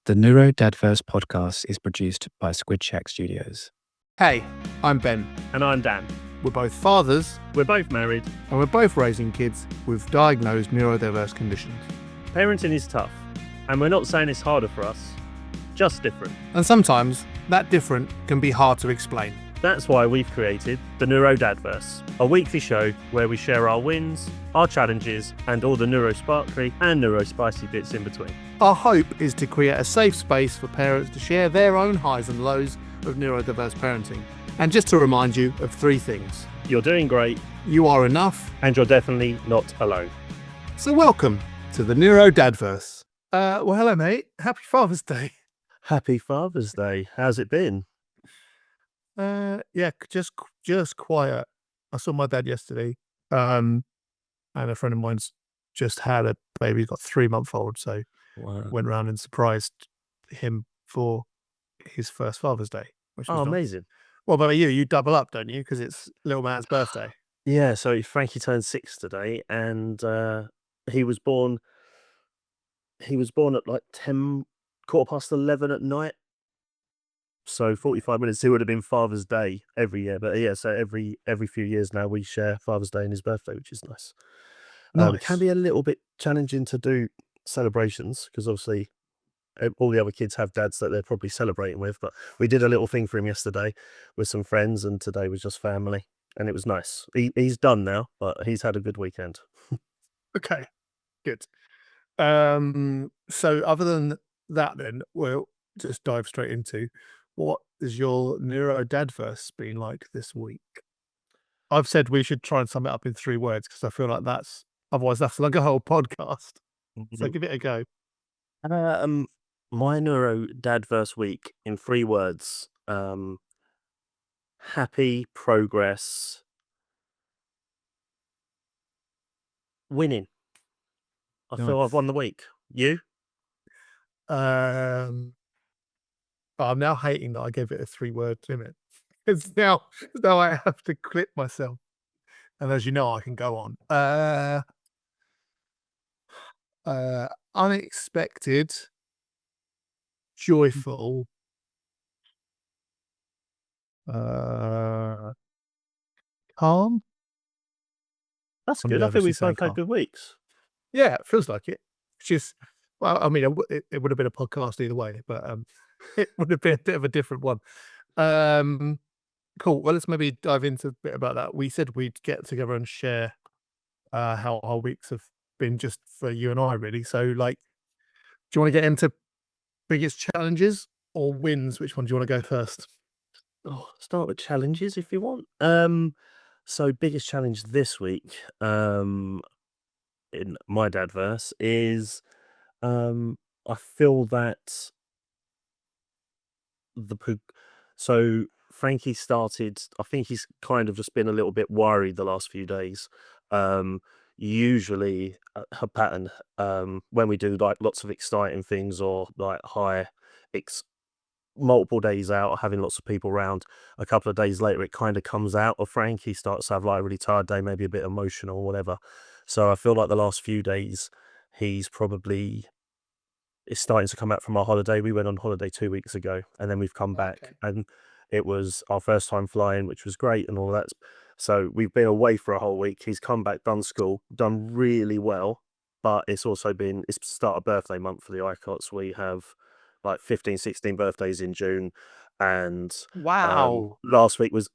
The NeuroDADverse podcast is produced by Squid Shack Studios. Hey, I'm Ben. And I'm Dan. We're both fathers, We're both married. and we're both raising kids with diagnosed neurodiverse conditions. Parenting is tough, and we're not saying it's harder for us, just different. And sometimes that different can be hard to explain. That's why we've created the NeuroDADverse, a weekly show where we share our wins, our challenges, and all the neurosparkly and neurospicy bits in between. Our hope is to create a safe space for parents to share their own highs and lows of neurodiverse parenting. And just to remind you of three things. You're doing great, You are enough. and you're definitely not alone. So welcome to the NeuroDADverse. Well, hello, mate. Happy Father's Day. Happy Father's Day. How's it been? Yeah, just quiet. I saw my dad yesterday, and a friend of mine's just had a baby. He's got 3-month-old, so Wow. went around and surprised him for his first Father's Day. Which was Oh, nice. amazing. What about you? You double up, don't you? Because it's little man's birthday. Yeah, so Frankie turned 6 today, and he was born at like 11:15 at night. So 45 minutes, it would have been Father's Day every year. But yeah, so every few years now we share Father's Day and his birthday, which is nice. It can be a little bit challenging to do celebrations because obviously all the other kids have dads that they're probably celebrating with. But we did a little thing for him yesterday with some friends, and today was just family, and it was nice. He's done now, but he's had a good weekend. Okay, good. So other than that, then we'll just dive straight into what has your NeuroDADverse been like this week? I've said we should try and sum it up in 3 words because I feel like otherwise that's like a whole podcast. So give it a go. My NeuroDADverse week in 3 words. Happy, progress, winning. I feel I've Nice. won the week. You? I'm now hating that I gave it a 3-word limit. It's now I have to clip myself. And as you know, I can go on. Unexpected, joyful, calm. That's I'm good. I think nervous we've saying both had calm. good weeks. Yeah, it feels like it. It's just, well, I mean, it would have been a podcast either way, but it would have been a bit of a different one. Cool. Well, let's maybe dive into a bit about that. We said we'd get together and share how our weeks have been just for you and I, really. So, like, do you want to get into biggest challenges or wins? Which one do you want to go first? Oh, start with challenges if you want. So biggest challenge this week, in my dadverse is, I feel that so Frankie started. I think he's kind of just been a little bit worried the last few days. Usually her pattern, when we do like lots of exciting things or like multiple days out or having lots of people around, a couple of days later it kind of comes out of Frank. He starts to have like a really tired day, maybe a bit emotional or whatever. So I feel like the last few days it's starting to come out from our holiday. We went on holiday 2 weeks ago and then we've come back. Okay. And it was our first time flying, which was great and all that. So we've been away for a whole week. He's come back, done school, done really well, but it's start of birthday month for the ICOTs. We have like 15, 16 birthdays in June, and Wow. last week was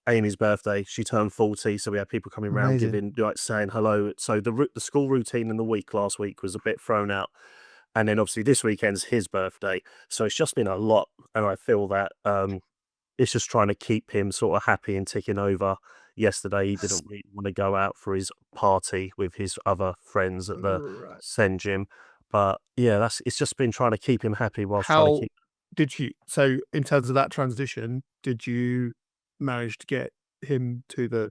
Amy's birthday. She turned 40, so we had people coming around Amazing. saying hello. So the school routine in the week last week was a bit thrown out, and then obviously this weekend's his birthday, so it's just been a lot. And I feel that it's just trying to keep him sort of happy and ticking over. Yesterday he didn't really want to go out for his party with his other friends at the Right. Sen Gym. But yeah, it's just been trying to keep him happy whilst trying to How keep. did you? So, in terms of that transition, did you manage to get him to the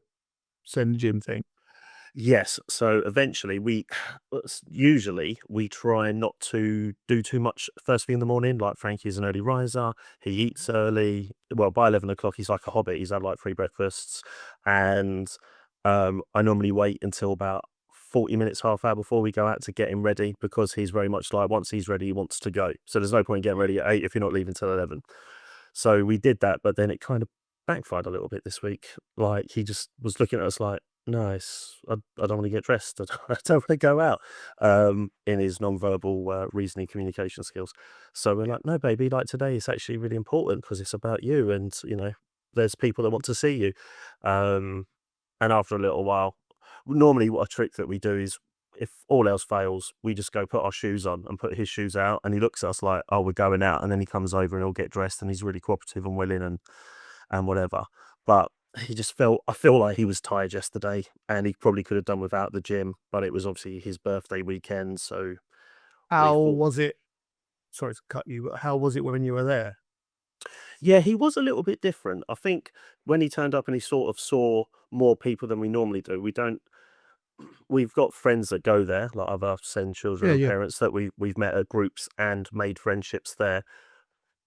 Sen Gym thing? Yes, so eventually usually we try not to do too much first thing in the morning. Like Frankie's an early riser, he eats early. Well, by 11 o'clock he's like a hobbit. He's had like 3 breakfasts, and I normally wait until about 40 minutes, half hour before we go out to get him ready, because he's very much like, once he's ready, he wants to go. So there's no point in getting ready at 8 if you're not leaving till 11. So we did that, but then it kind of backfired a little bit this week. Like, he just was looking at us like, nice, I don't want to get dressed. I don't want to go out, in his non-verbal reasoning communication skills. So we're like, no, baby, like today it's actually really important because it's about you, and, there's people that want to see you. And after a little while, normally what a trick that we do is, if all else fails, we just go put our shoes on and put his shoes out, and he looks at us like, oh, we're going out, and then he comes over and he'll get dressed, and he's really cooperative and willing and whatever. But I feel like he was tired yesterday, and he probably could have done without the gym, but it was obviously his birthday weekend, so How thought- was it? Sorry to cut you, but how was it when you were there? yeah, he was a little bit different. I think when he turned up and he sort of saw more people than we normally do, we've got friends that go there, like other SEND children and Yeah. parents that we've met at groups and made friendships there.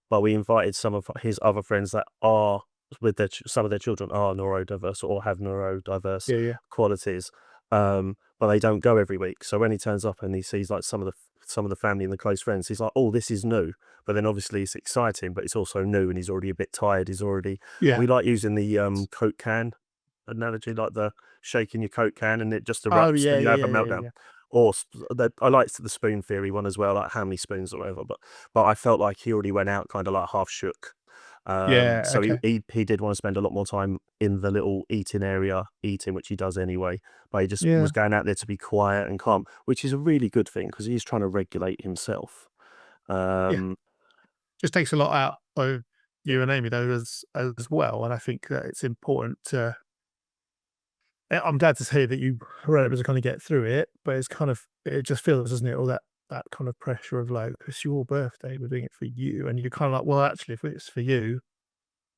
But we invited some of his other friends that are with some of their children are neurodiverse or have neurodiverse Yeah. qualities, but they don't go every week. So when he turns up and he sees like some of the family and the close friends, he's like, oh, this is new. But then obviously it's exciting, but it's also new, and he's already a bit tired. Yeah. We like using the Coke can analogy, like the shaking your Coke can and it just erupts and you have a meltdown. Yeah. Or I liked the spoon theory one as well, like how many spoons or whatever. But I felt like he already went out kind of like half shook. Yeah, So okay. he did want to spend a lot more time in the little eating area eating, which he does anyway. But he just Yeah. was going out there to be quiet and calm, which is a really good thing because he's trying to regulate himself. Just takes a lot out of you and Amy though as well, and I think that it's important to. I'm glad to hear that you were able to kind of get through it, but it just feels, doesn't it, all that kind of pressure of like, it's your birthday, we're doing it for you, and you're kind of like, well, actually, if it's for you,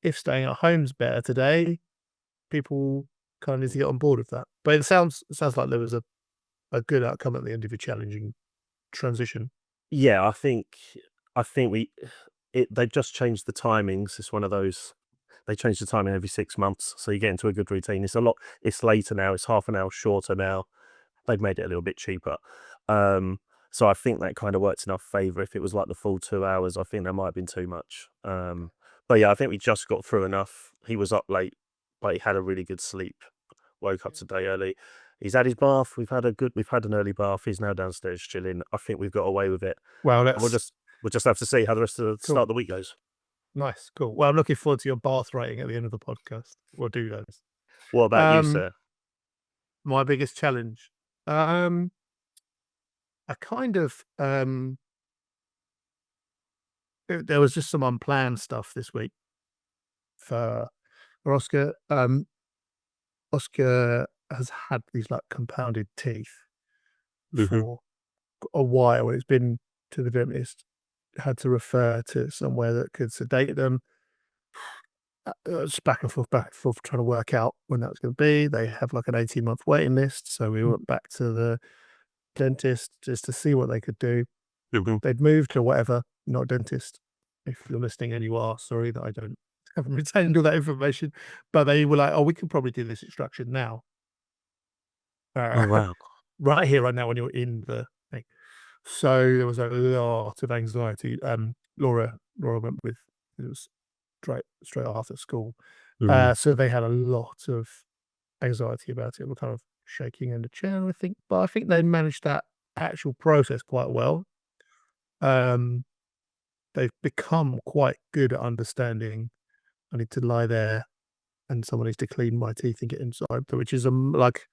if staying at home's better today, people kind of need to get on board with that. But it sounds like there was a good outcome at the end of your challenging transition. Yeah, I think they've just changed the timings. It's one of those. They change the timing every 6 months, so you get into a good routine. It's later now. It's half an hour shorter now. They've made it a little bit cheaper. So I think that kind of worked in our favour. If it was like the full 2 hours, I think that might have been too much. But yeah, I think we just got through enough. He was up late, but he had a really good sleep. Woke up today early. He's had his bath. We've had an early bath. He's now downstairs chilling. I think we've got away with it. Well, And we'll just have to see how the rest of the start of the week goes. Nice, cool. Well, I'm looking forward to your bath rating at the end of the podcast. We'll do those. What about you, sir? My biggest challenge. I kind of there was just some unplanned stuff this week for Oscar. Oscar has had these like compounded teeth for a while. It's been to the dentist, had to refer to somewhere that could sedate them. It's back and forth, trying to work out when that was going to be. They have like an 18-month waiting list. So we went back to the dentist just to see what they could do. They'd moved to whatever, not a dentist. If you're listening and you are, sorry that I haven't retained all that information. But they were like, oh, we can probably do this extraction now. Oh, wow. Right here, right now, when you're in the thing. So there was a lot of anxiety. Laura went with, it was straight after school. So they had a lot of anxiety about it. We're kind of shaking in the chair, I think. But I think they managed that actual process quite well. They've become quite good at understanding I need to lie there and someone needs to clean my teeth and get inside, which is like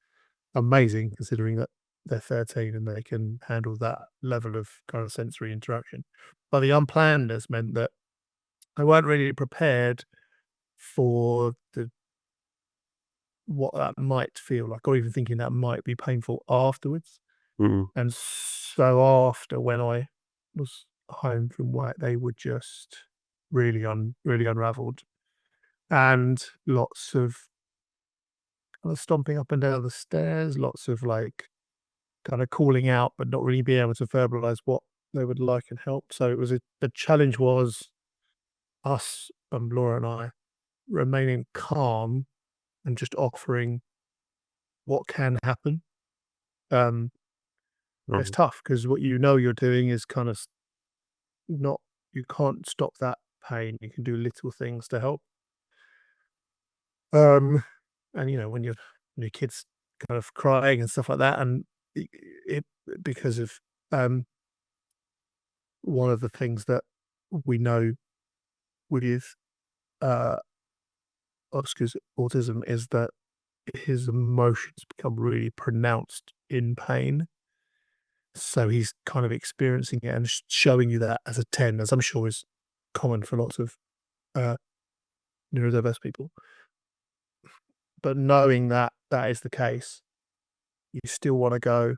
amazing considering that they're 13 and they can handle that level of kind of sensory interaction. But the unplannedness meant that I weren't really prepared for what that might feel like, or even thinking that might be painful afterwards. And so after, when I was home from work, they were just really unraveled, and lots of kind of stomping up and down the stairs, lots of like kind of calling out, but not really being able to verbalize what they would like and help. So it was the challenge was us, Laura and I, remaining calm and just offering what can happen. It's tough because what you're doing is kind of not, you can't stop that pain. You can do little things to help. And when your kid's kind of crying and stuff like that, and it because of one of the things that we know with Oscar's autism is that his emotions become really pronounced in pain. So he's kind of experiencing it and showing you that as a 10, as I'm sure is common for lots of neurodiverse people. But knowing that that is the case, you still want to go,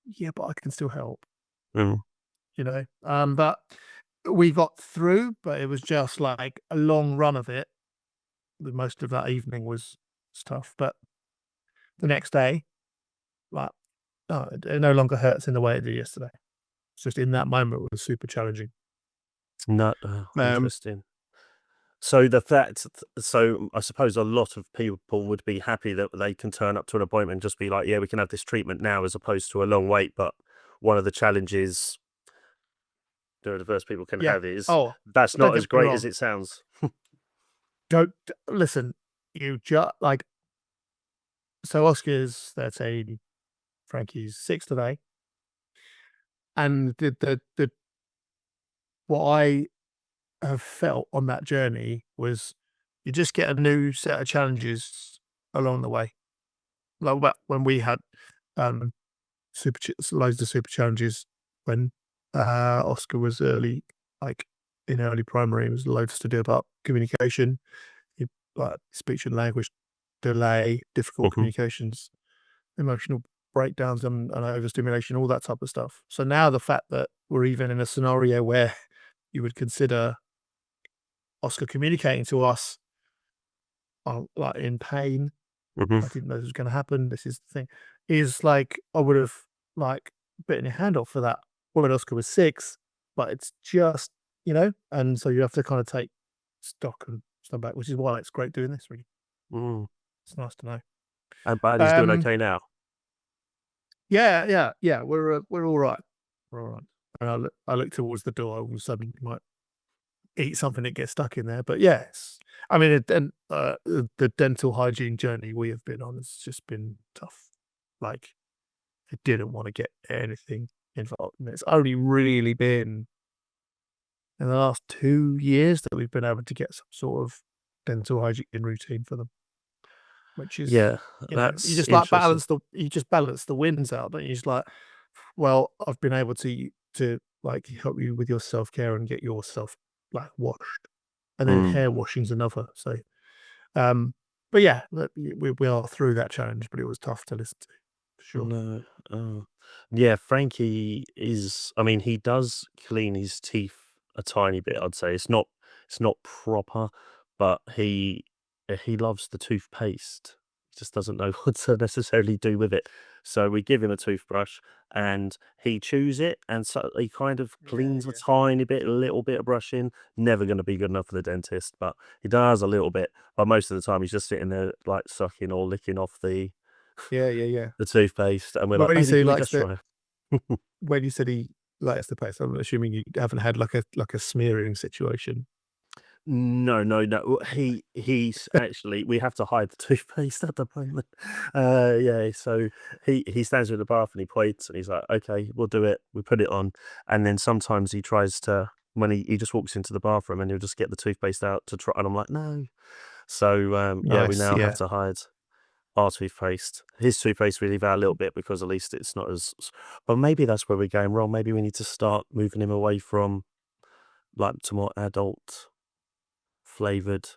yeah, but I can still help, But we got through, but it was just like a long run of it. Most of that evening was tough, but the next day, like, it no longer hurts in the way it did yesterday. It's just in that moment it was super challenging. No, interesting. So I suppose a lot of people would be happy that they can turn up to an appointment and just be like, yeah, we can have this treatment now, as opposed to a long wait. But one of the challenges neurodiverse people can have is that's not as great as it sounds. Don't listen. You just like, so Oscar's 13, Frankie's 6 today, and the what I have felt on that journey was you just get a new set of challenges along the way. Like when we had loads of super challenges when Oscar was early, like in early primary, it was loads to do about communication, like speech and language delay, difficult communications, emotional breakdowns and overstimulation, all that type of stuff. So now the fact that we're even in a scenario where you would consider Oscar communicating to us like in pain, I didn't know this was going to happen. This is the thing, is like I would have like bitten your hand off for that when Oscar was 6, but it's just, and so you have to kind of take stock and stand back, which is why it's great doing this, really. It's nice to know. And Barney's doing okay now? Yeah. We're all right. We're all right. And I look towards the door. All of a sudden, you might eat something that gets stuck in there. But yes, I mean, the dental hygiene journey we have been on has just been tough. Like, I didn't want to get anything involved. And it's only really been in the last 2 years that we've been able to get some sort of dental hygiene routine for them. Which is, that's you just like balance the wins out, but you just like, well, I've been able to like help you with your self-care and get yourself like washed, and then hair washing's another. So, but yeah, we are through that challenge, but it was tough to listen to, for sure. No, yeah, Frankie is. I mean, he does clean his teeth a tiny bit. I'd say it's not proper, but he loves the toothpaste. He just doesn't know what to necessarily do with it. So we give him a toothbrush and he chews it, and so he kind of cleans a tiny bit, a little bit of brushing. Never going to be good enough for the dentist, but he does a little bit. But most of the time he's just sitting there like sucking or licking off the toothpaste, and we're But like, when you maybe say he can we likes just try? when you said he likes the paste, I'm assuming you haven't had like a smearing situation. No. He's actually, we have to hide the toothpaste at the moment. So he stands in the bath and he points and he's like, okay, we'll do it. We put it on, and then sometimes he tries to, when he just walks into the bathroom and he'll just get the toothpaste out to try, and I'm like, no. So we now have to hide our toothpaste. His toothpaste we leave out a little bit because at least it's not as. But maybe that's where we're going wrong. Maybe we need to start moving him away from like to more adult flavored.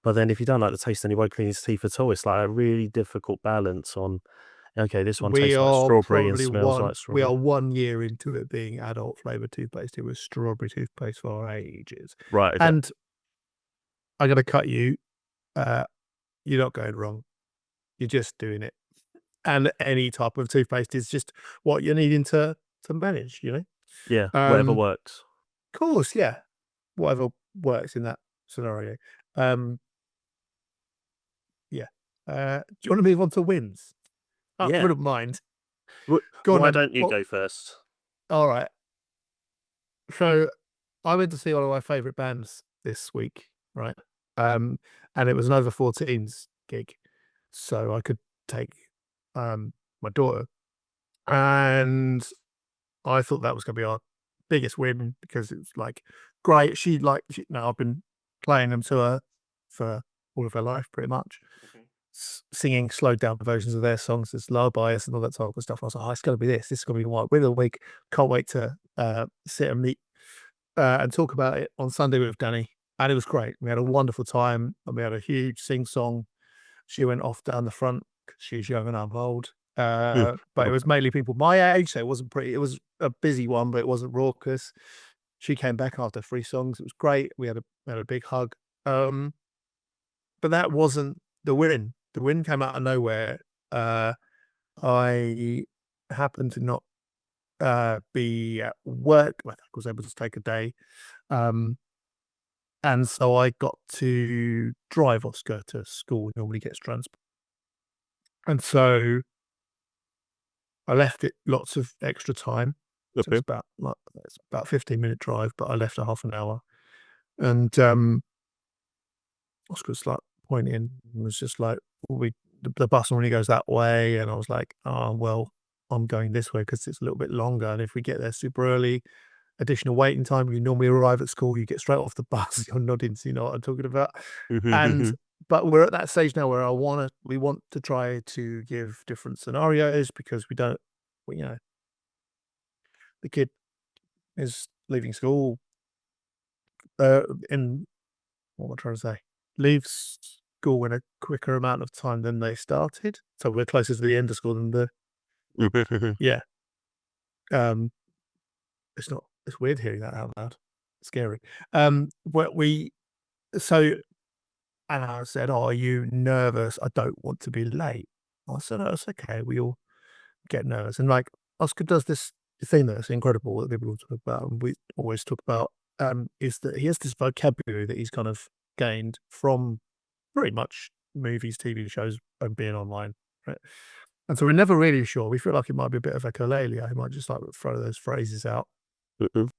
But then if you don't like the taste, then he won't clean his teeth at all. It's like a really difficult balance on, okay, this one tastes like strawberry and smells like strawberry. We are 1 year into it being adult flavored toothpaste. It was strawberry toothpaste for ages. Right. Okay. And I'm going to cut you. You're not going wrong. You're just doing it. And any type of toothpaste is just what you're needing to manage, Yeah, whatever works. Of course, yeah. Whatever works in that scenario. Yeah. Do you want to move on to wins? I wouldn't mind. Go on Why then. don't you Well, go first? all right. So I went to see one of my favourite bands this week, right? And it was an over 14s gig, so I could take my daughter, and I thought that was going to be our biggest win because it was like great. I've been playing them to her for all of her life, pretty much, singing slowed down versions of their songs, there's lullabies and all that type of stuff. I was like, oh, it's going to be this. This is going to be what win of the week. Can't wait to sit and meet and talk about it on Sunday with Danny. And it was great. We had a wonderful time, and we had a huge sing song. She went off down the front because she's young and I'm old. But it was mainly people my age, so it wasn't pretty. It was a busy one, but it wasn't raucous. She came back after 3 songs. It was great. We had a big hug. But that wasn't the win. The win came out of nowhere. I happened to not be at work. I was able to take a day. And so I got to drive Oscar to school. Normally gets transport. And so I left it lots of extra time. So it's about 15-minute drive, but I left a half an hour. And Oscar was like pointing and was just like, the bus normally goes that way. And I was like, oh, well, I'm going this way because it's a little bit longer. And if we get there super early, additional waiting time, you normally arrive at school, you get straight off the bus. You're nodding, so you know what I'm talking about. But we're at that stage now where we want to try to give different scenarios because the kid is leaving school in what am I trying to say? Leaves school in a quicker amount of time than they started. So we're closer to the end of school than yeah. It's weird hearing that out loud. It's scary. And I said, oh, are you nervous? I don't want to be late. I said, oh, it's okay. We all get nervous. And like Oscar does this thing that's incredible that people talk about, and we always talk about, is that he has this vocabulary that he's kind of gained from pretty much movies, TV shows, and being online, right? And so we're never really sure. We feel like it might be a bit of a He might just like throw those phrases out. But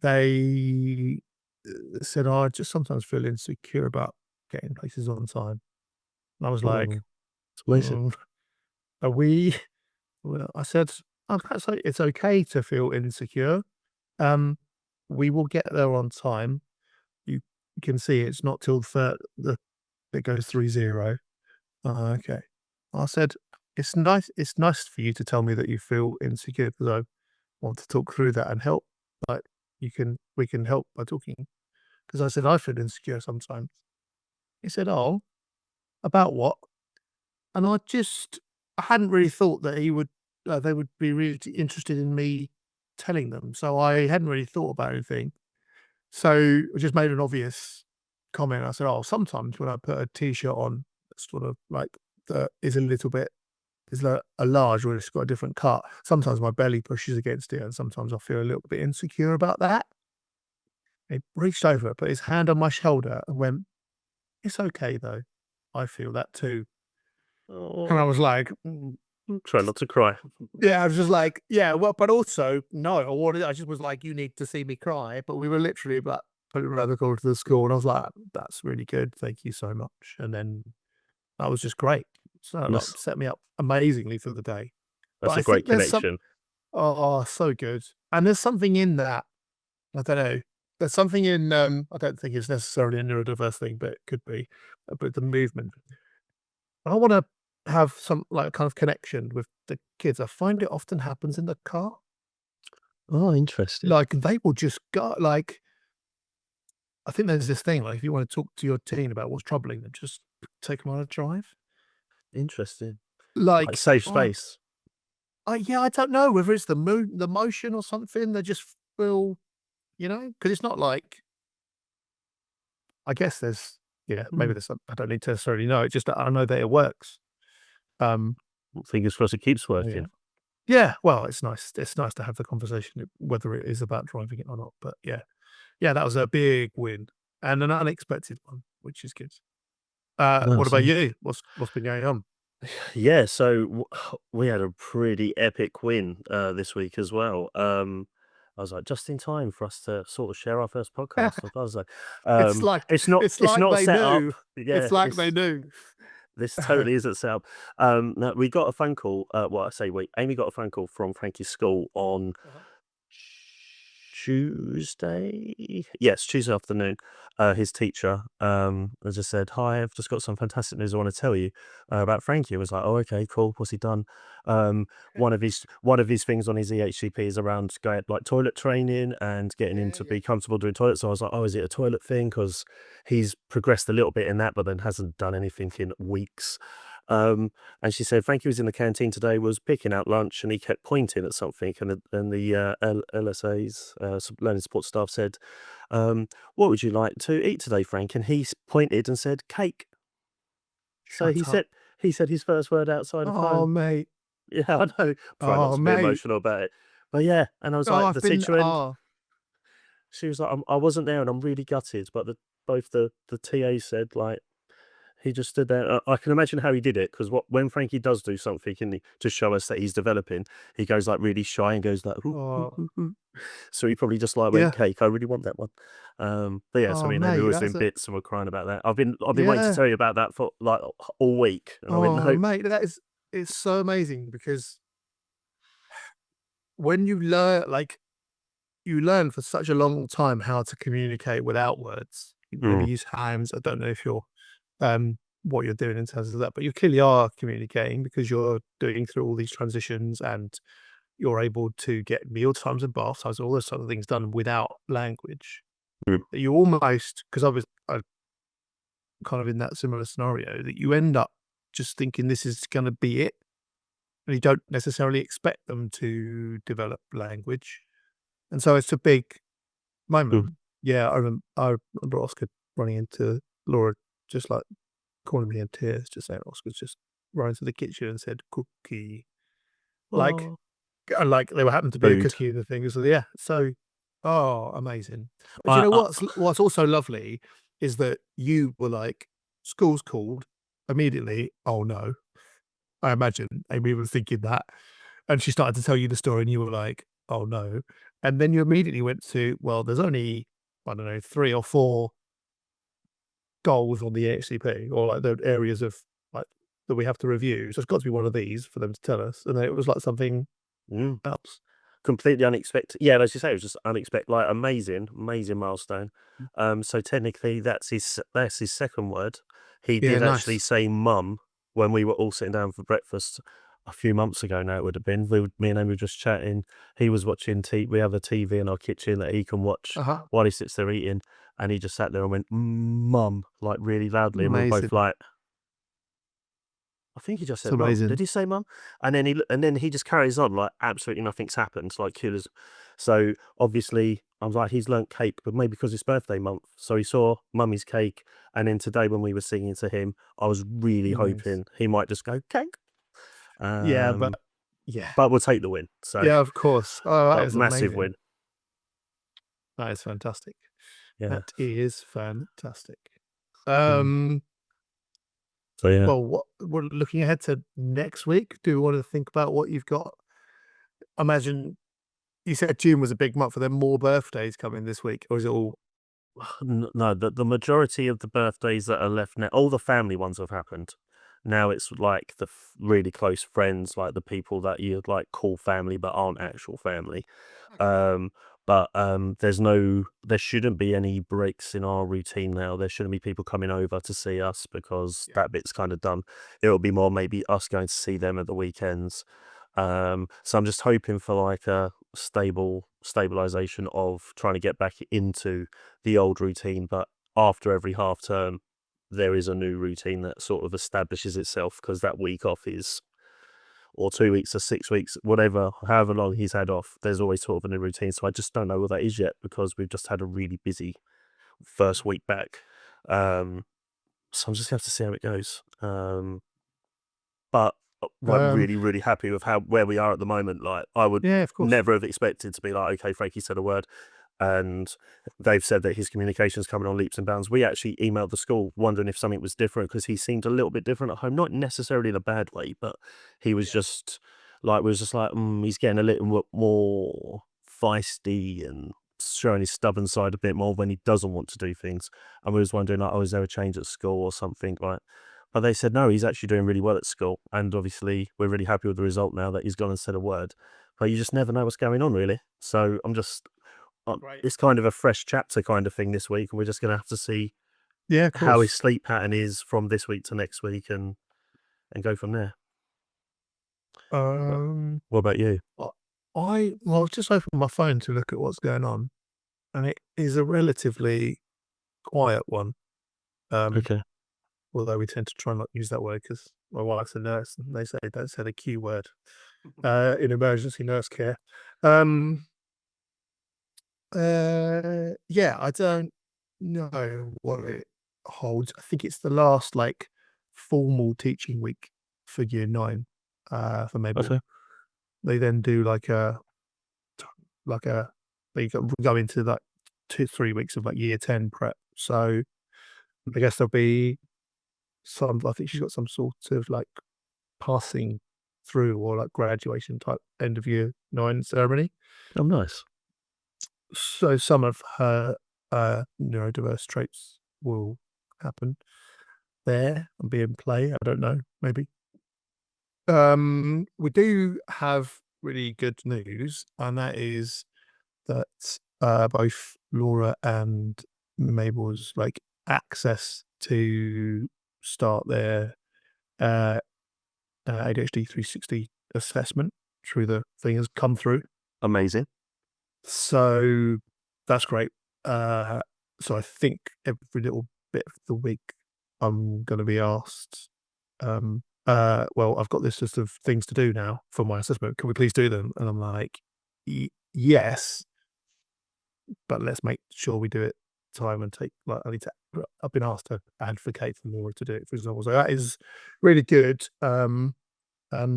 they said, oh, I just sometimes feel insecure about getting places on time. And I was like, are we? Well, I said, it's okay to feel insecure. We will get there on time. You can see it's not till it goes 3-0. Okay. I said, it's nice for you to tell me that you feel insecure because I want to talk through that and help. Like we can help by talking. Because I said, I feel insecure sometimes. He said, oh, about what? And I hadn't really thought that they would be really interested in me telling them. So I hadn't really thought about anything. So I just made an obvious comment. I said, oh, sometimes when I put a t-shirt on, sort of like is a large or it's got a different cut, sometimes my belly pushes against it and sometimes I feel a little bit insecure about that. He reached over, put his hand on my shoulder and went, it's okay though. I feel that too. And I was like, try not to cry. Yeah, I was just like, yeah, well, but also, no, I just was like, you need to see me cry. But we were literally about putting around the corner to the school and I was like, that's really good. Thank you so much. And then that was just great. So like, set me up amazingly for the day. That's a great connection. So good. And there's something in that. I don't know. There's something in, I don't think it's necessarily a neurodiverse thing, but it could be, but the movement. I want to have some like kind of connection with the kids. I find it often happens in the car. Oh, interesting. Like they will just go like, I think there's this thing, like if you want to talk to your teen about what's troubling them, just take them on a drive. Interesting. Like safe space. Yeah, I don't know whether it's the motion or something. They just feel, because it's not like, I guess there's, maybe there's I don't need to necessarily know. It's just that I know that it works. Fingers crossed it keeps working. Yeah, well, it's nice. It's nice to have the conversation, whether it is about driving it or not. But yeah, that was a big win and an unexpected one, which is good. What about you? What's been going on? Yeah, so we had a pretty epic win this week as well. I was like, just in time for us to sort of share our first podcast. I was like, It's like it's it's like not they set up. knew. Yeah, It's like they knew. this totally isn't set up. No, we got a phone call. Amy got a phone call from Frankie's school on Uh-huh. Tuesday. Yes, Tuesday afternoon. His teacher has just said, "Hi, I've just got some fantastic news I want to tell you about Frankie." I was like, "Oh, okay, cool. What's he done?" One of his things on his EHCP is around going like toilet training and getting him to Yeah. be comfortable doing toilets. So I was like, "Oh, is it a toilet thing?" Because he's progressed a little bit in that, but then hasn't done anything in weeks. And she said Frankie was in the canteen today, was picking out lunch, and he kept pointing at something. And the LSA's learning support staff said, "What would you like to eat today, Frank?" And he pointed and said, "Cake." So Shut up. he said his first word outside of Oh, home. mate. Yeah, I know. Try not Oh, to be mate. emotional about it, but yeah. And I was Oh, like, I've the been. teacher and Oh, she was like, I wasn't there, and I'm really gutted. But both the TA said like. He just stood there. I can imagine how he did it because when Frankie does do something to show us that he's developing, he goes like really shy and goes like, "Hoo, hoo, oh, hoo, hoo." So he probably just like went yeah. cake. I really want that one. But yeah, so Oh, me and Amy mate. was That's in a bits and we're crying about that. I've been waiting to yeah. tell you about that for like all week, and I went Oh, no. mate. It's so amazing because when you learn, like, you learn for such a long time how to communicate without words. You maybe Mm, use hands. I don't know if you're what you're doing in terms of that, but you clearly are communicating because you're doing through all these transitions and you're able to get meal times and bath times, all those sort of things done without language. mm, That you almost, because I kind of in that similar scenario, that you end up just thinking this is going to be it, and you don't necessarily expect them to develop language, and so it's a big mm. moment. Yeah, I remember Oscar running into Laura, just like calling me in tears, just saying Oscar's just run into the kitchen and said cookie, like, Oh, and like there happened to be a food. cookie in the thing. So yeah, so oh, amazing. But you I, know I what's also lovely is that you were like, school's called immediately. Oh no, I imagine Amy was thinking that, and she started to tell you the story, and you were like, oh no, and then you immediately went to, well, there's only, I don't know, 3 or 4 goals on the HCP or like the areas of like that we have to review. So it's got to be one of these for them to tell us. And then it was like something mm. else. Completely unexpected. Yeah, and as you say, it was just unexpected, like amazing milestone. So technically, that's his second word. He Yeah, did actually nice. say "mum" when we were all sitting down for breakfast a few months ago. Now it would have been. Me and Amy were just chatting. He was watching TV. We have a TV in our kitchen that he can watch Uh-huh. while he sits there eating, and he just sat there and went "mum" like really loudly, and we were both Amazing. like, I think he just It's said mum. Did amazing. he say mum? And then he just carries on like absolutely nothing's happened, like cool as. So obviously, I was like, he's learnt cake, but maybe because it's birthday month. So he saw mummy's cake, and then today when we were singing to him, I was really Nice. hoping he might just go cake. Yeah, but Um, yeah. but we'll take the win. So, Yeah, of course. Oh, that but is massive amazing. win. That is fantastic. Yeah. That is fantastic. Mm. Um, So yeah. well, what we're looking ahead to next week. Do you want to think about what you've got? Imagine you said June was a big month. Are there more birthdays coming this week, or is it all No, the majority of the birthdays that are left now, all the family ones have happened. Now it's like the really close friends, like the people that you'd like call family but aren't actual family. okay? Um, there shouldn't be any breaks in our routine now. There shouldn't be people coming over to see us because Yeah. that bit's kind of done. It'll be more maybe us going to see them at the weekends. So I'm just hoping for like a stabilization of trying to get back into the old routine, but after every half term, there is a new routine that sort of establishes itself because that week off is, or 2 weeks or 6 weeks, whatever, however long he's had off, there's always sort of a new routine. So I just don't know what that is yet because we've just had a really busy first week back. Um, so I'm just going to have to see how it goes. But like Um, really, really happy with where we are at the moment. Like I would yeah, of course. never have expected to be like, okay, Frankie said a word. and they've said that his communication is coming on leaps and bounds. We actually emailed the school wondering if something was different because he seemed a little bit different at home, not necessarily in a bad way, but he was just like, he's getting a little bit more feisty and showing his stubborn side a bit more when he doesn't want to do things. And we was wondering, like, is there a change at school or something, right? But they said, no, he's actually doing really well at school. And obviously, we're really happy with the result now that he's gone and said a word. But you just never know what's going on, really. So I'm just, Right. it's kind of a fresh chapter kind of thing this week. And we're just going to have to see Yeah, of how his course. sleep pattern is from this week to next week and go from there. What about you? I've just opened my phone to look at what's going on, and it is a relatively quiet one. Okay. Although we tend to try not to use that word because my wife's a nurse, and they say don't say the Q word in emergency nurse care. Yeah, I don't know what it holds. I think it's the last like formal teaching week for year 9 for Mabel. Okay. They then do like a they go into like 2-3 weeks of like year 10 prep. So I guess there'll be I think she's got some sort of like passing through or like graduation type end of year 9 ceremony. Oh, nice. So some of her neurodiverse traits will happen there and be in play. I don't know, maybe. We do have really good news, and that is that both Laura and Mabel's like access to start their ADHD 360 assessment through the thing has come through. Amazing. So that's great. So I think every little bit of the week I'm going to be asked, well, I've got this list of things to do now for my assessment. Can we please do them? And I'm like, yes, but let's make sure we do it time and take, like, I've been asked to advocate for Laura to do it, for example. So that is really good. Yeah. At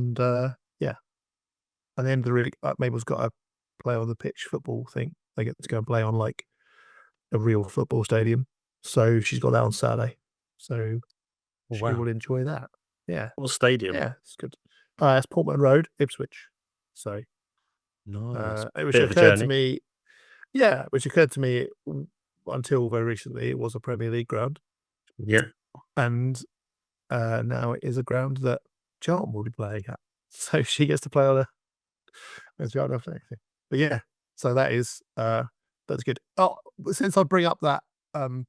the end of the week, Mabel's got to play on the pitch football thing. They get to go and play on like a real football stadium. So she's got that on Saturday. So she Wow. will enjoy that. Yeah. What stadium? Yeah, it's good. It's Portman Road, Ipswich. So Nice. which Bit of a occurred to journey. me, until very recently, it was a Premier League ground. Yeah. And now it is a ground that Charlton will be playing at. So she gets to play on but yeah, so that is that's good. Oh, since I bring up that the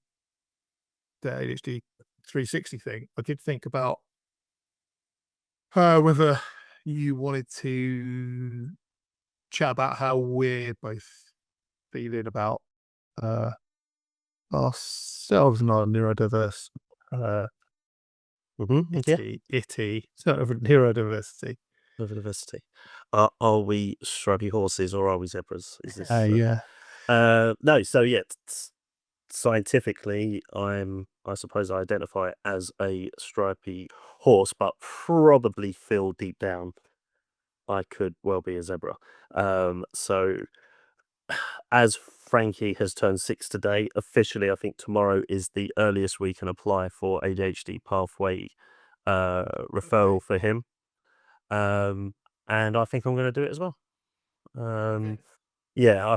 ADHD 360 thing, I did think about whether you wanted to chat about how we're both feeling about ourselves and our neurodiverse itty sort of neurodiversity. Neurodiversity. Are we stripy horses or are we zebras? Is this? Yeah. No. So yeah, scientifically, I suppose I identify as a stripy horse, but probably feel deep down I could well be a zebra. So as Frankie has turned 6 today, officially, I think tomorrow is the earliest we can apply for ADHD pathway referral for him. And I think I'm going to do it as well. Yeah,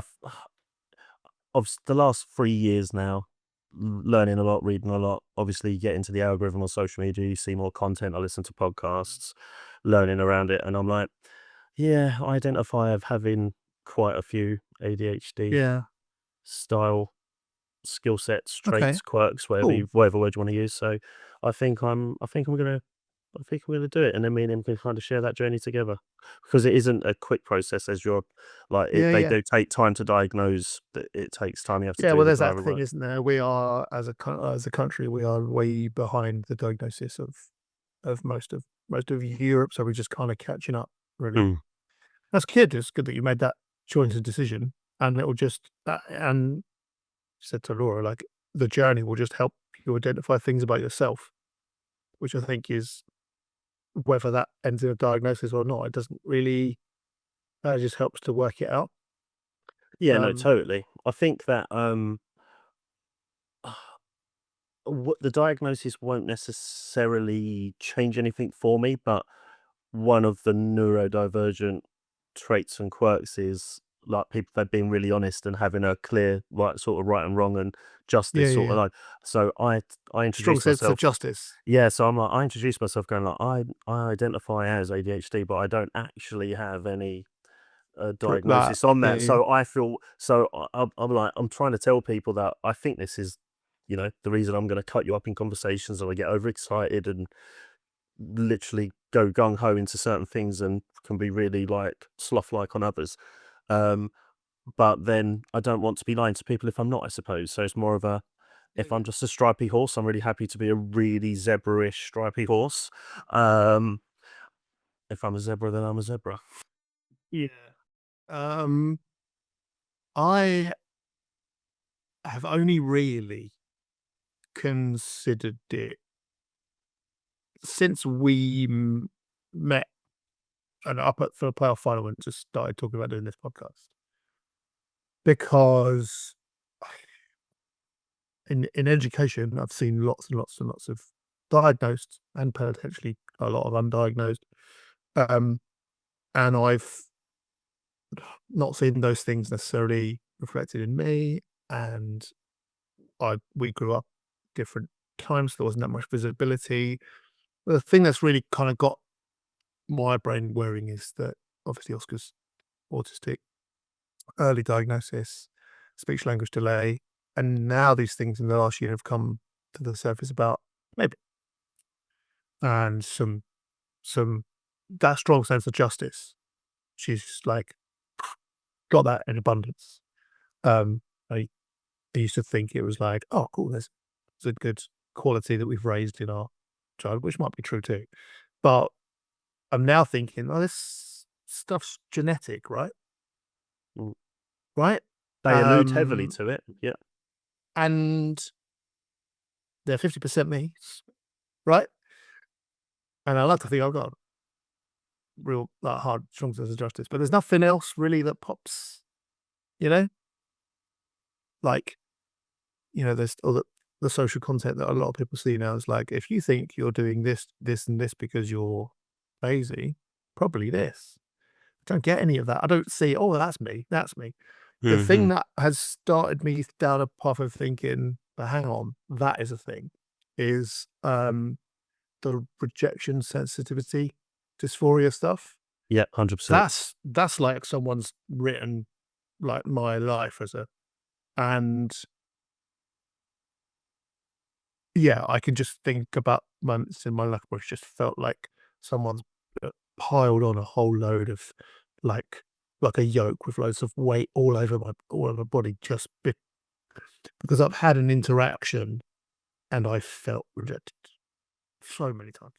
of the last 3 years now, learning a lot, reading a lot. Obviously, you get into the algorithm on social media, you see more content. I listen to podcasts, learning around it, and I'm like, yeah, I identify as having quite a few ADHD style skill sets, traits, quirks, whatever word you want to use. So I think I'm gonna do it, and then me and him can kind of share that journey together, because it isn't a quick process. As you're like, they do take time to diagnose. That it takes time. You have to do well, the there's that diary thing, work. isn't there? We are as a country, we are way behind the diagnosis of most of Europe. So we're just kind of catching up, really. Mm. That's good. It's good that you made that choice and decision, and it will just and said to Laura, like, the journey will just help you identify things about yourself, which I think is, whether that ends in a diagnosis or not, it doesn't really, that just helps to work it out. Yeah, no, totally. I think that the diagnosis won't necessarily change anything for me, but one of the neurodivergent traits and quirks is like people they're being really honest and having a clear sort of right and wrong and Yeah, justice yeah, sort of yeah. like. So I Strong introduced sense of myself. justice. Yeah, so I'm like I introduced myself going like I identify as ADHD, but I don't actually have any That, diagnosis on yeah, that. yeah. So I feel so I'm like I'm trying to tell people that I think this is the reason I'm going to cut you up in conversations and I get overexcited and literally go gung ho into certain things and can be really like sloth like on others. But then I don't want to be lying to people if I'm not, I suppose. So it's more of a if I'm just a stripy horse, I'm really happy to be a really zebra-ish stripy horse. If I'm a zebra, then I'm a zebra. Yeah. I have only really considered it since we met and up for the playoff final and just started talking about doing this podcast. Because in education, I've seen lots and lots and lots of diagnosed and potentially a lot of undiagnosed. And I've not seen those things necessarily reflected in me. And we grew up different times. There wasn't that much visibility. The thing that's really kind of got my brain whirring is that obviously Oscar's autistic, early diagnosis, speech language delay, and now these things in the last year have come to the surface about maybe and some that strong sense of justice. She's like got that in abundance. I used to think it was like, oh, cool, there's a good quality that we've raised in our child, which might be true too. But I'm now thinking, oh, this stuff's genetic, right? Mm. Right? They allude heavily to it. Yeah. And they're 50% me, right? And I like to think I've got real hard, strong sense of justice, but there's nothing else really that pops, you know? Like, there's all the social content that a lot of people see now is like, if you think you're doing this, this, and this because you're lazy, probably this. I don't get any of that. I don't see, oh, that's me. That's me. The thing that has started me down a path of thinking, but hang on, that is a thing, is the rejection sensitivity dysphoria stuff. Yeah, 100%. That's like someone's written like my life and yeah, I can just think about moments in my life where it just felt like someone's piled on a whole load of like a yoke with loads of weight all over my body just because I've had an interaction and I felt rejected so many times.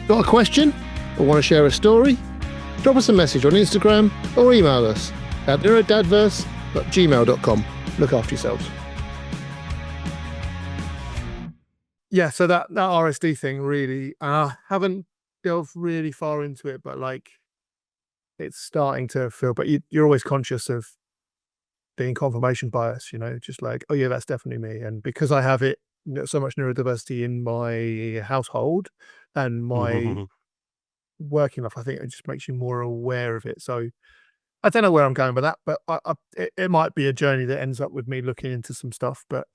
Got a question or want to share a story? Drop us a message on Instagram or email us at NeuroDADverse@gmail.com. Look after yourselves. Yeah, so that RSD thing really, I haven't delved really far into it, but like it's starting to feel, but you're always conscious of being confirmation bias, just like, oh yeah, that's definitely me. And because I have it, so much neurodiversity in my household and my working life, I think it just makes you more aware of it. So I don't know where I'm going with that, but it might be a journey that ends up with me looking into some stuff. But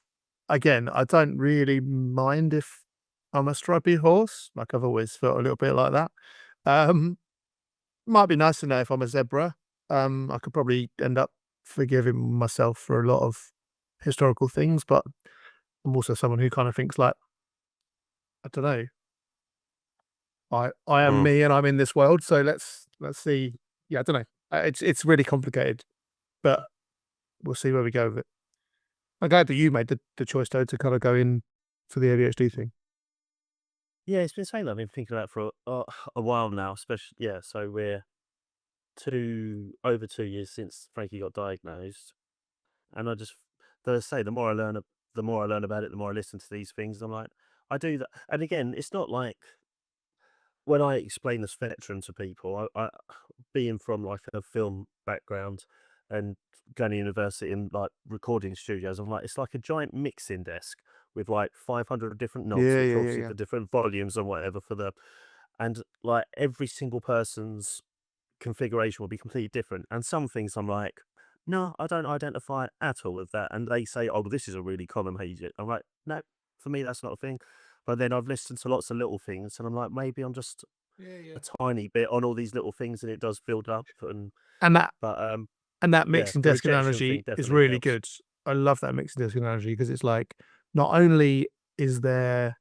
again, I don't really mind if I'm a stripy horse. Like I've always felt a little bit like that. Might be nice to know if I'm a zebra. I could probably end up forgiving myself for a lot of historical things, but I'm also someone who kind of thinks like, I don't know. I am me and I'm in this world, so let's see. Yeah, I don't know. It's really complicated, but we'll see where we go with it. I'm glad that you made the choice though to kind of go in for the ADHD thing. Yeah, it's been something I've been thinking about for a while now, especially, yeah, so we're over 2 years since Frankie got diagnosed, and I just, as I say, the more I learn about it, the more I listen to these things, I'm like, I do that, and again, it's not like, when I explain the spectrum to people, I being from like a film background and going to university and like recording studios, I'm like, it's like a giant mixing desk with like 500 different knobs, Yeah, which yeah, are yeah, obviously yeah. for different volumes and whatever and like every single person's configuration will be completely different. And some things I'm like, no, I don't identify at all with that. And they say, oh, well, this is a really common behavior. I'm like, no, for me, that's not a thing. But then I've listened to lots of little things and I'm like, maybe I'm just Yeah, yeah. a tiny bit on all these little things and it does build up. And that But and that yeah, mixing the desk rejection thing analogy is definitely really helps. good. I love that mixing desk analogy because it's like not only is there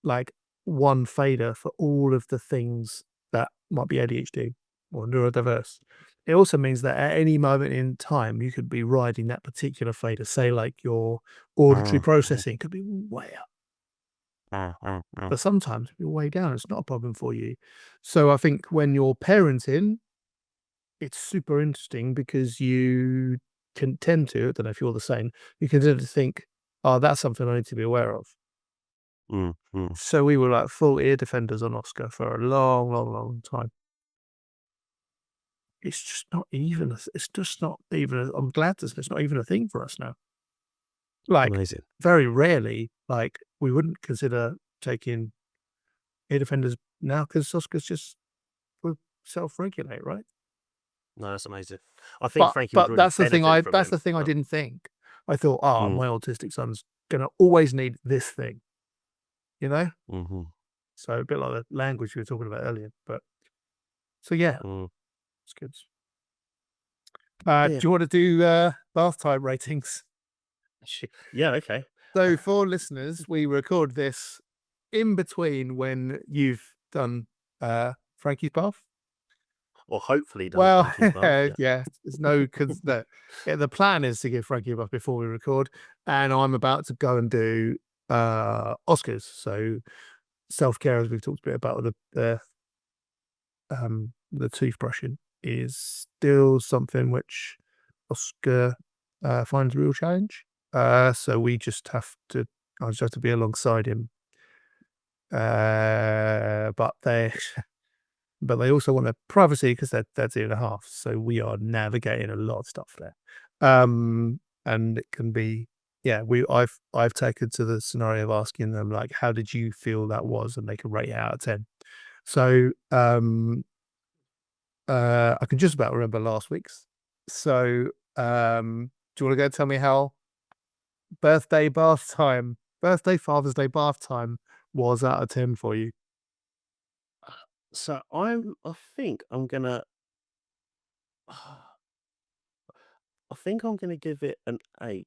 like one fader for all of the things that might be ADHD or neurodiverse, it also means that at any moment in time you could be riding that particular fader. Say like your auditory processing could be way up, but sometimes it'll be way down. It's not a problem for you. So I think when you're parenting, it's super interesting because you can tend to, I don't know if you're the same, you can tend to think, oh, that's something I need to be aware of. So we were like full ear defenders on Oscar for a long, long, long time. It's just not even, it's just not even, I'm glad it's not even a thing for us now. Like, Amazing. very rarely, like, we wouldn't consider taking ear defenders now because Oscar's just, will self-regulate, right? No, that's amazing. I think Frankie would But really that's the thing benefit from that's him. the thing I but- didn't think. I thought, oh, Mm. my autistic son's gonna always need this thing, you know? Mhm. So a bit like the language we were talking about earlier. But so yeah, Mm. it's good. Yeah. Do you want to do bath time ratings? Yeah, okay. So for listeners, we record this in between when you've done Frankie's bath. Or hopefully done Well, Frankie's bath. yeah, there's no no. Yeah, the plan is to give Frankie a bath before we record, and I'm about to go and do Oscars. So self-care, as we've talked a bit about the toothbrushing, is still something which Oscar finds a real challenge. So we just have to, I just have to be alongside him. But they also want their privacy because they're 2.5. So we are navigating a lot of stuff there. And it can be, yeah, I've taken to the scenario of asking them like, how did you feel that was? And they can rate it out of 10. So I can just about remember last week's. So do you want to go tell me how birthday, Father's Day bath time was out of 10 for you? So I think I'm gonna give it an 8.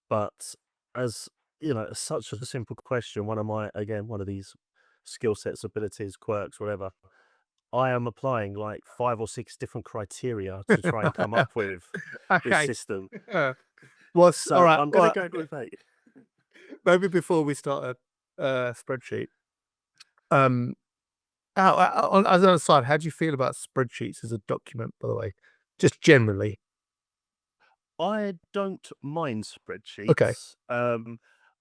But as you know, it's such a simple question. One of these skill sets, abilities, quirks, whatever. I am applying like 5 or 6 different criteria to try and come up with this Okay. system. What's So all right? I'm gonna go with 8. Maybe before we start a spreadsheet, as an aside, how do you feel about spreadsheets as a document? By the way, just generally. I don't mind spreadsheets. Okay.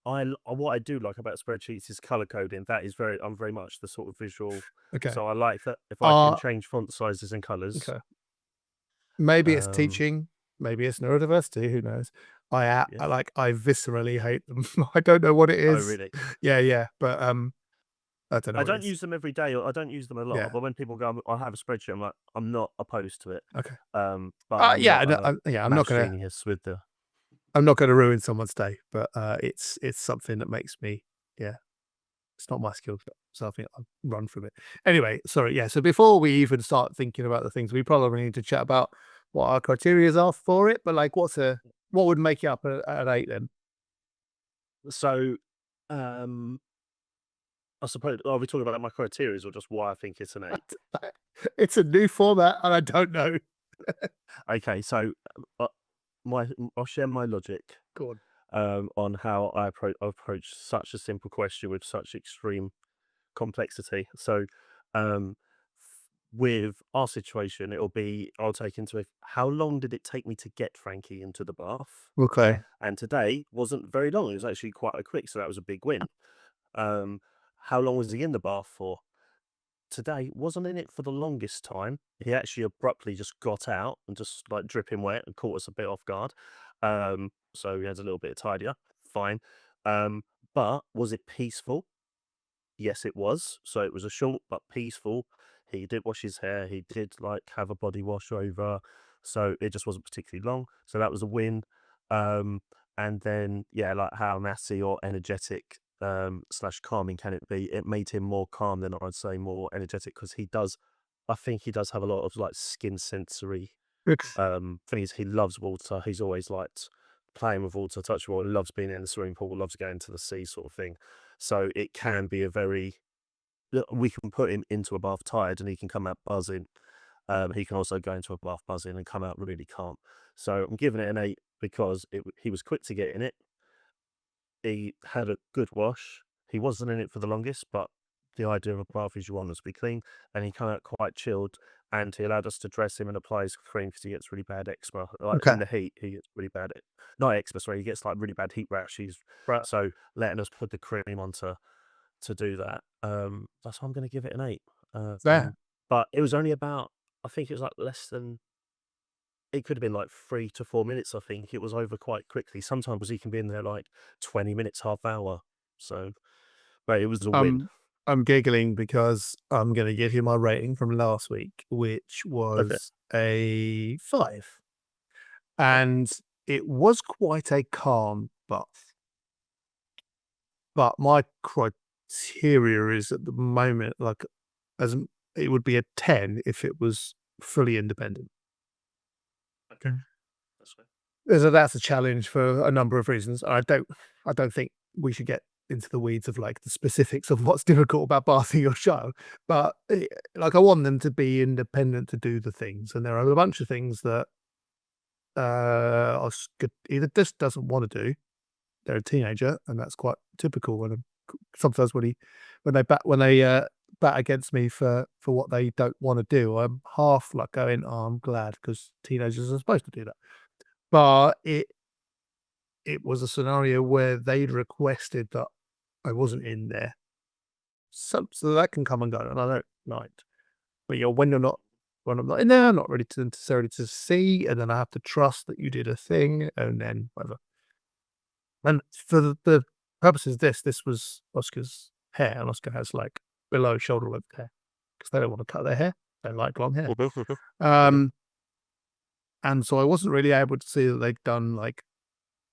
What I do like about spreadsheets is color coding. I'm very much the sort of visual. Okay. So I like that if I can change font sizes and colors. Okay. Maybe it's Um, teaching. Maybe it's neurodiversity. Who knows? I Yeah. I viscerally hate them. I don't know what it Oh, is. really? Yeah. But I don't know. I what it don't is. use them every day, or I don't use them a lot. Yeah. But when people go, I have a spreadsheet. I'm like, I'm not opposed to it. Okay. But I'm Yeah. not a I'm not maths gonna. genius with the. I'm not gonna ruin someone's day. But it's something that makes me. Yeah. It's not my skill set, so I think I'll run from it. Anyway, sorry. Yeah. So before we even start thinking about the things, we probably need to chat about what our criteria are for it. But like, what would make you up at an 8 then? So, I suppose are we talking about my criteria or just why I think it's an 8? It's a new format, and I don't know. Okay, so I'll share my logic Go on. on how I approach such a simple question with such extreme complexity. So, with our situation, I'll take into how long did it take me to get Frankie into the bath? Okay. And today wasn't very long. It was actually quite quick, so that was a big win. How long was he in the bath for? today wasn't in it for the longest time. He actually abruptly just got out and just like dripping wet and caught us a bit off guard. So he had a little bit of tidier. Fine. But was it peaceful? Yes, it was. So it was a short but peaceful. He did wash his hair. He did like have a body wash over. So it just wasn't particularly long. So that was a win. And then yeah, like how nasty or energetic slash calming can it be? It made him more calm than I'd say more energetic because I think he does have a lot of like skin sensory things. He loves water. He's always liked playing with water, touch water, loves being in the swimming pool, loves going to the sea sort of thing. So it can be we can put him into a bath tired and he can come out buzzing. He can also go into a bath buzzing and come out really calm. So I'm giving it an 8 because he was quick to get in it. He had a good wash. He wasn't in it for the longest, but the idea of a bath is you want us to be clean, and he came out quite chilled. And he allowed us to dress him and apply his cream because he gets really bad eczema. Like Okay. in the heat, he gets really bad, not eczema, sorry, he gets like really bad heat rashes. Right. So letting us put the cream on to do that. That's why I'm going to give it an 8. There. But it was only about, I think it was like less than, it could have been like 3 to 4 minutes. I think it was over quite quickly. Sometimes he can be in there like 20 minutes, half hour. So, but it was a win. I'm giggling because I'm going to give you my rating from last week, which was a 5. And it was quite a calm bath. But my criteria is at the moment, like, it would be a 10 if it was fully independent. Okay. That's fine. So that's a challenge for a number of reasons. I don't think we should get into the weeds of like the specifics of what's difficult about bathing your child, but like I want them to be independent to do the things, and there are a bunch of things that Oscar either just doesn't want to do. They're a teenager, and that's quite typical. Sometimes when they bat against me for what they don't want to do, I'm half like going, "Oh, I'm glad," because teenagers are supposed to do that. But it was a scenario where they'd requested that I wasn't in there. So that can come and go, and I don't mind. But when I'm not in there, I'm not ready to necessarily to see, and then I have to trust that you did a thing, and then whatever. And for the purposes of this was Oscar's hair, and Oscar has like below shoulder length hair because they don't want to cut their hair. They like long hair. And so I wasn't really able to see that they'd done like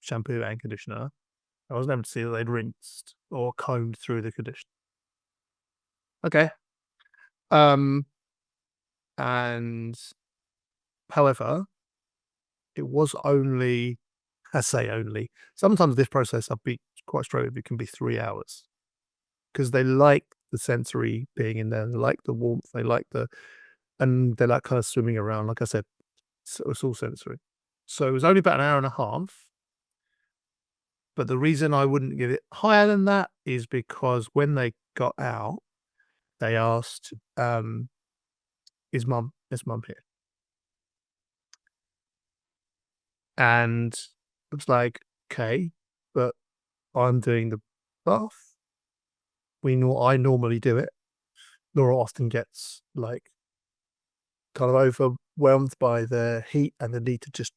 shampoo and conditioner. I wasn't able to see that they'd rinsed or combed through the conditioner. Okay. And however, it was only, I say only, sometimes this process, I'll be quite straight with you, can be 3 hours because they like the sensory being in there. They like the warmth. And they like kind of swimming around. Like I said, so it's all sensory. So it was only about an hour and a half. But the reason I wouldn't give it higher than that is because when they got out, they asked, is mum here? And it's like, okay, but I'm doing the bath. I normally do it. Laura often gets like kind of overwhelmed by the heat and the need to just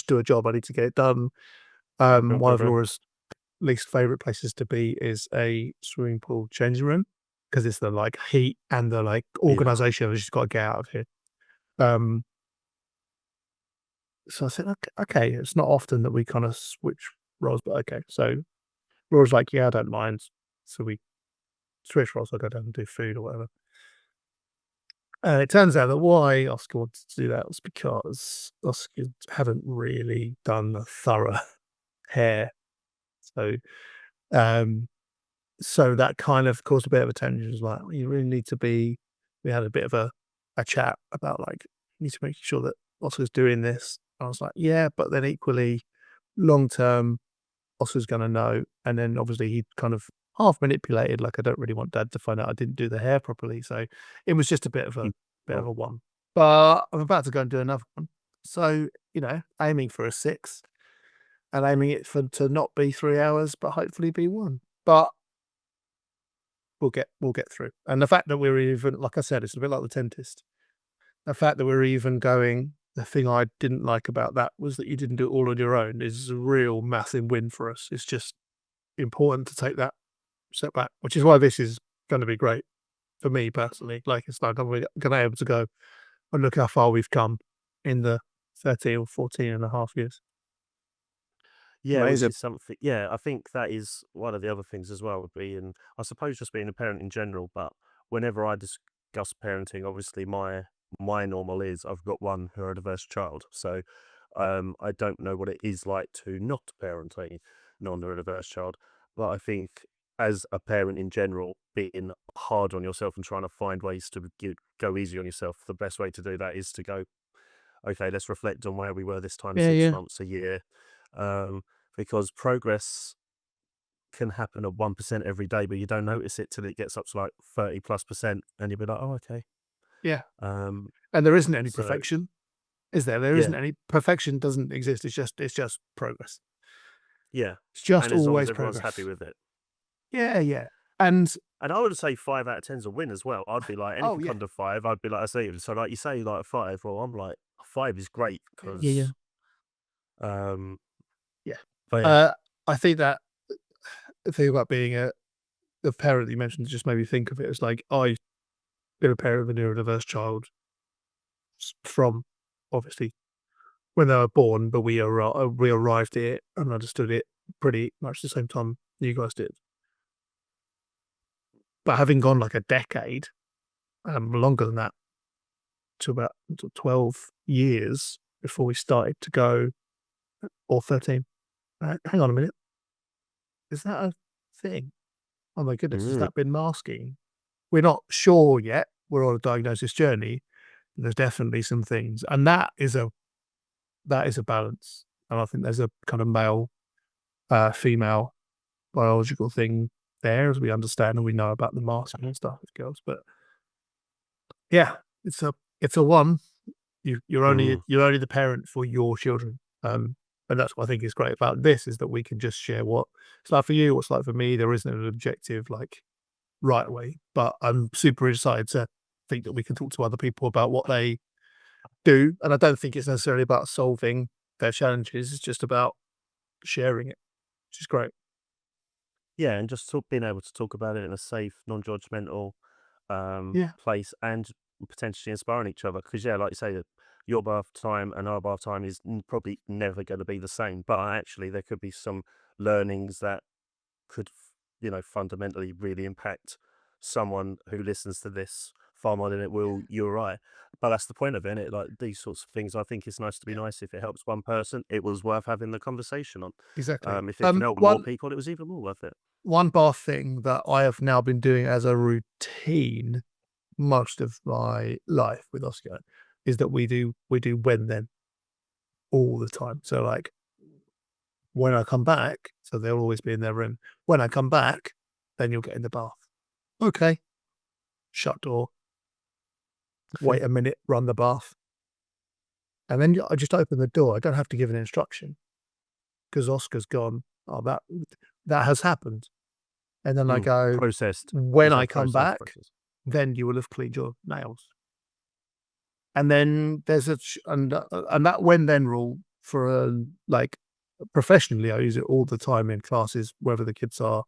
do a job. I need to get it done. One of Laura's least favorite places to be is a swimming pool changing room because it's the like heat and the like organization. She's got to get out of here. So I said, okay, it's not often that we kind of switch roles, but okay. So Laura's like, yeah, I don't mind. So we switch roles. I go down and do food or whatever. And it turns out that why Oscar wanted to do that was because Oscar hadn't really done a thorough hair. So, so that kind of caused a bit of a tension. It was like, well, you really need to be. We had a bit of a chat about like, you need to make sure that Oscar's doing this. I was like, yeah, but then equally, long term, Oscar's going to know. And then obviously he kind of half manipulated, like, I don't really want Dad to find out I didn't do the hair properly. So it was just a bit of a one. But I'm about to go and do another one. So, aiming for a 6 and aiming it to not be 3 hours, but hopefully be 1. But we'll get through. And the fact that we're even, like I said, it's a bit like the dentist. The fact that we're even going, the thing I didn't like about that was that you didn't do it all on your own, is a real massive win for us. It's just important to take that step back, which is why this is going to be great for me personally. Like, it's like I'm going to be able to go and look how far we've come in the 13 or 14 and a half years. Yeah, which Amazing. is something. Yeah, I think that is one of the other things as well. Would be, and I suppose just being a parent in general. But whenever I discuss parenting, obviously my normal is I've got one neurodiverse child, so I don't know what it is like to not parent a non-neurodiverse child. But I think as a parent in general, being hard on yourself and trying to find ways to go easy on yourself, the best way to do that is to go, okay, let's reflect on where we were this time Yeah, 6 yeah. months, a year. Because progress can happen at 1% every day, but you don't notice it till it gets up to like 30+%, and you'll be like, oh, okay. Yeah. Um, And there isn't any so perfection, is there? There yeah, isn't any perfection. Doesn't exist. It's just progress. yeah, It's just and as long as always everyone's happy progress. with it, Yeah, yeah. And and I would say 5 out of 10's a win as well. I'd be like oh anything yeah, under 5, I'd be like, I say, so like you say, like 5. Well, I'm like 5 is great yeah, yeah, because, um, yeah. but yeah, I think that the thing about being a parent that you mentioned just made me think of it as like I've been a parent of a neurodiverse child from obviously when they were born, but we arrived at it and understood it pretty much the same time you guys did. But having gone like a decade, longer than that, to about 12 years before we started to go, or 13. Hang on a minute. Is that a thing? Oh my goodness, has mm, that been masking? We're not sure yet. We're on a diagnosis journey. There's definitely some things, and that is a balance. And I think there's a kind of male, female biological thing there, as we understand and we know about the masking and stuff with girls. But yeah, it's a one. You're only mm, the parent for your children. And that's what I think is great about this, is that we can just share what it's like for you, what's like for me. There isn't an objective like right way, but I'm super excited to think that we can talk to other people about what they do. And I don't think it's necessarily about solving their challenges. It's just about sharing it, which is great. yeah, and just being able to talk about it in a safe, non-judgmental Yeah. place, and potentially inspiring each other. Because yeah, like you say, your bath time and our bath time is probably never going to be the same. But actually, there could be some learnings that could, fundamentally really impact someone who listens to this far more than it will you or I. But that's the point of it, innit? Like these sorts of things, I think it's nice to be nice. If it helps one person, it was worth having the conversation on. Exactly. If it can help more One people, it was even more worth it. bath thing that I have now been doing as a routine most of my life with Oscar is that we do when then all the time. So like when I come back, so they'll always be in their room. When I come back, then you'll get in the bath. Okay. Shut door. Wait a minute, run the bath. And then I just open the door. I don't have to give an instruction because Oscar's gone. Oh, that has happened. And then I go, Processed. when Is I that come process? back, then you will have cleaned your nails. And then there's and that when then rule for like professionally, I use it all the time in classes, whether the kids are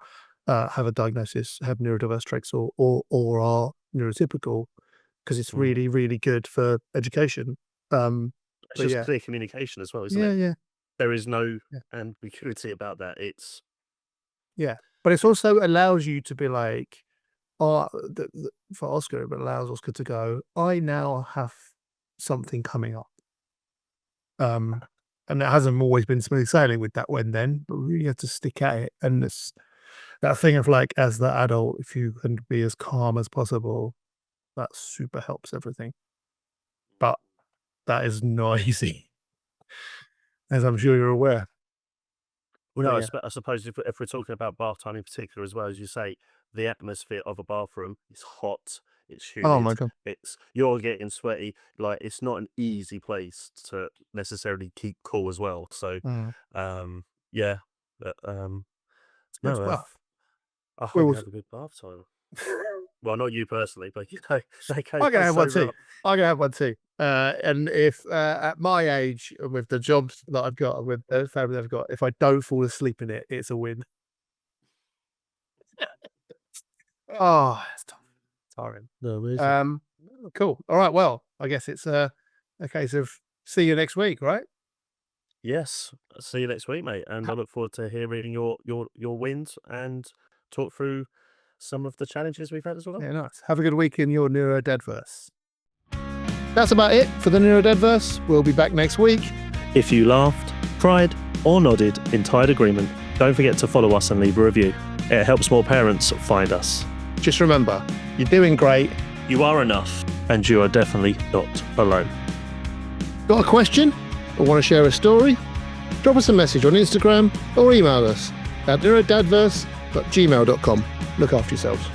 have a diagnosis, have neurodiverse traits, or are neurotypical, because it's Mm. really, really good for education. It's But just yeah, clear communication as well, isn't yeah, it? yeah, There is no yeah, ambiguity about that. It's yeah. But it's yeah, also allows you to be like, for Oscar, it allows Oscar to go, I now have something coming up. And it hasn't always been smooth sailing with that when then, but we really have to stick at it. And it's that thing of like, as the adult, if you can be as calm as possible, that super helps everything. But that is not easy, as I'm sure you're aware. well, But no, yeah. I suppose if we're talking about bath time in particular as well, as you say, the atmosphere of a bathroom is hot, it's Oh my humid, God. you're getting sweaty. Like it's not an easy place to necessarily keep cool as well. So, Mm. yeah, but It's good. no, Well, I we hope you will, have a good bath time. Well, not you personally, but you know, they go. I'm gonna have one so too. wrong. I'm gonna have one too. And if at my age, and with the jobs that I've got, and with the family that I've got, if I don't fall asleep in it, it's a win. Oh, it's tough. Tiring. No, amazing. Cool. All right. Well, I guess it's a case of see you next week, right? Yes. See you next week, mate. And I look forward to hearing your wins and talk through some of the challenges we've had as well. Yeah, nice. Have a good week in your NeuroDADverse. That's about it for the NeuroDADverse. We'll be back next week. If you laughed, cried, or nodded in tired agreement, don't forget to follow us and leave a review. It helps more parents find us. Just remember, you're doing great. You are enough, and you are definitely not alone. Got a question or want to share a story? Drop us a message on Instagram or email us at neurodadverse@gmail.com. Look after yourselves.